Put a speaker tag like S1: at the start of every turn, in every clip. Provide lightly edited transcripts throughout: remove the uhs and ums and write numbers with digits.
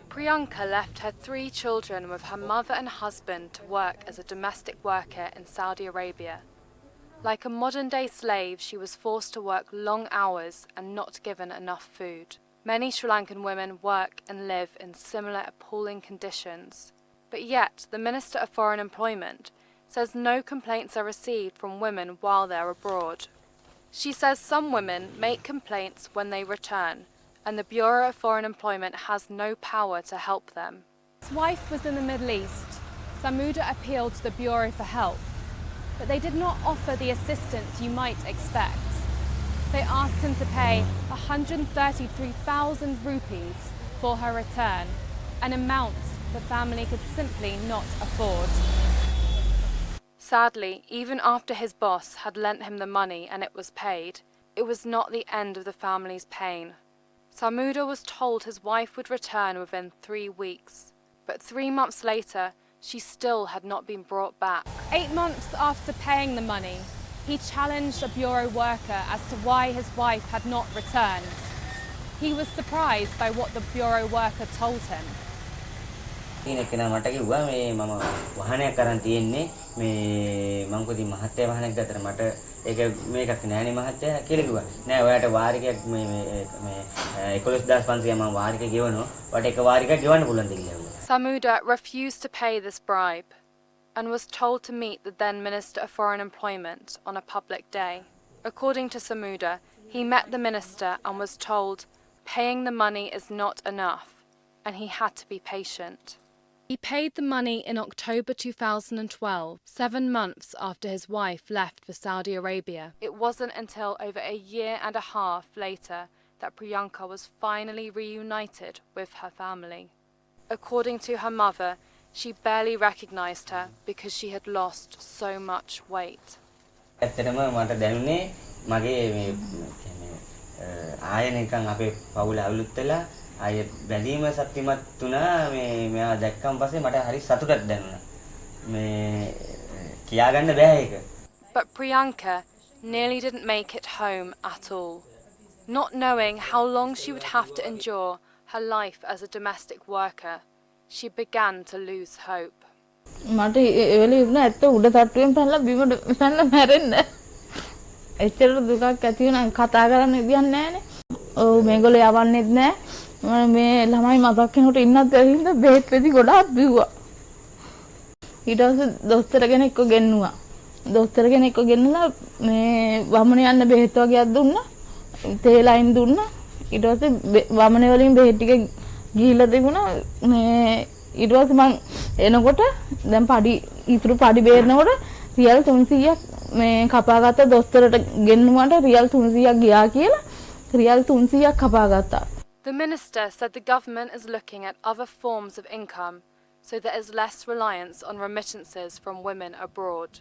S1: Priyanka left her 3 children with her mother and husband to work as a domestic worker in Saudi Arabia. Like a modern-day slave, she was forced to work long hours and not given enough food. Many Sri Lankan women work and live in similar appalling conditions. But yet, the Minister of Foreign Employment says no complaints are received from women while they're abroad. She says some women make complaints when they return, and the Bureau of Foreign Employment has no power to help them. His wife was in the Middle East. Samuda appealed to the Bureau for help, but they did not offer the assistance you might expect. They asked him to pay 133,000 rupees for her return, an amount the family could simply not afford. Sadly, even after his boss had lent him the money and it was paid, it was not the end of the family's pain. Samuda was told his wife would return within 3 weeks, but 3 months later, she still had not been brought back. 8 months after paying the money, he challenged a bureau worker as to why his wife had not returned. He was surprised by what the bureau worker told him.
S2: ඒක මේකක් නෑනේ මහත්තයා කියලා කිව්වා. නෑ ඔයාට වාරිකයක් මේ 11500 මම වාරික ගෙවනවා. ඔයාට එක වාරිකයක් ගෙවන්න පුළුවන්ද කියලා.
S1: Samuda refused to pay this bribe and was told to meet the then Minister of Foreign Employment on a public day. According to Samuda, he met the minister and was told paying the money is not enough and he had to be patient. He paid the money in October 2012, 7 months after his wife left for Saudi Arabia. It wasn't until over a year and a half later that Priyanka was finally reunited with her family. According to her mother, she barely recognized her because she had lost so much weight.
S2: ඇත්තටම මට දැනුනේ මගේ මේ ආය නිකන් අපේ පවුල අවුලුත් වෙලා ආය බැඳීම සත්‍යමත් තුනා මේ මෙයා දැක්කම පස්සේ මට හරි සතුටක් දැනුණා. මේ කියාගන්න බෑ ඒක.
S1: But Priyanka nearly didn't make it home at all. Not knowing how long she would have to endure her life as a domestic worker, she began to lose hope.
S3: මට ඒ වෙලේ ඉන්න ඇත්ත උඩ තට්ටුවෙන් පැනලා බිමට පැනලා මැරෙන්න. එච්චර දුකක් ඇති වුණා කතා කරන්න විදියක් නැහැනේ. ඔව් මේගොල්ලෝ යවන්නෙත් නැහැ. මේ ළමයි මතක් වෙනකොට ඉන්නත් බැරිඳ බෙහෙත් වෙදි ගොඩාක් බිව්වා. ඊට පස්සේ දොස්තර කෙනෙක්ව ගෙන්නුවා. දොස්තර කෙනෙක්ව ගෙන්නලා මේ වමන යන්න බෙහෙත් වගේක් දුන්නා. තේලයින් දුන්නා. ඊට පස්සේ වමනේ වලින් බෙහෙත් ටික ගිහිල්ලා තිබුණා. මේ ඊට පස්සේ මං එනකොට දැන් පඩි ඉතුරු පඩි බේරනකොට රියල් 300ක් මේ කපාගත්ත දොස්තරට ගෙන්නුවාට රියල් 300ක් ගියා කියලා real 300ක් කපාගත්තා.
S1: The minister said the government is looking at other forms of income so there is less reliance on remittances from women abroad,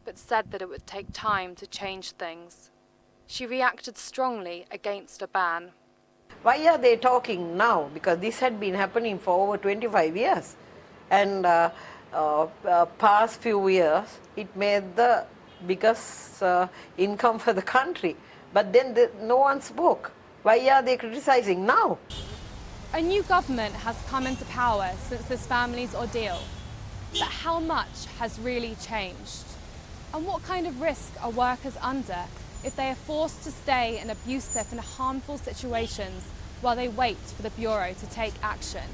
S1: but said that it would take time to change things. She reacted strongly against a ban.
S4: Why are they talking now? Because this had been happening for over 25 years. And past few years, it made the biggest income for the country. But then no one spoke. Why are they criticizing now?
S1: A new government has come into power since this family's ordeal. But how much has really changed? And what kind of risk are workers under if they are forced to stay in abusive and harmful situations while they wait for the Bureau to take action?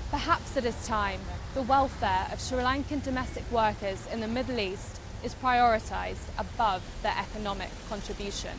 S1: Perhaps it is time the welfare of Sri Lankan domestic workers in the Middle East is prioritised above their economic contribution.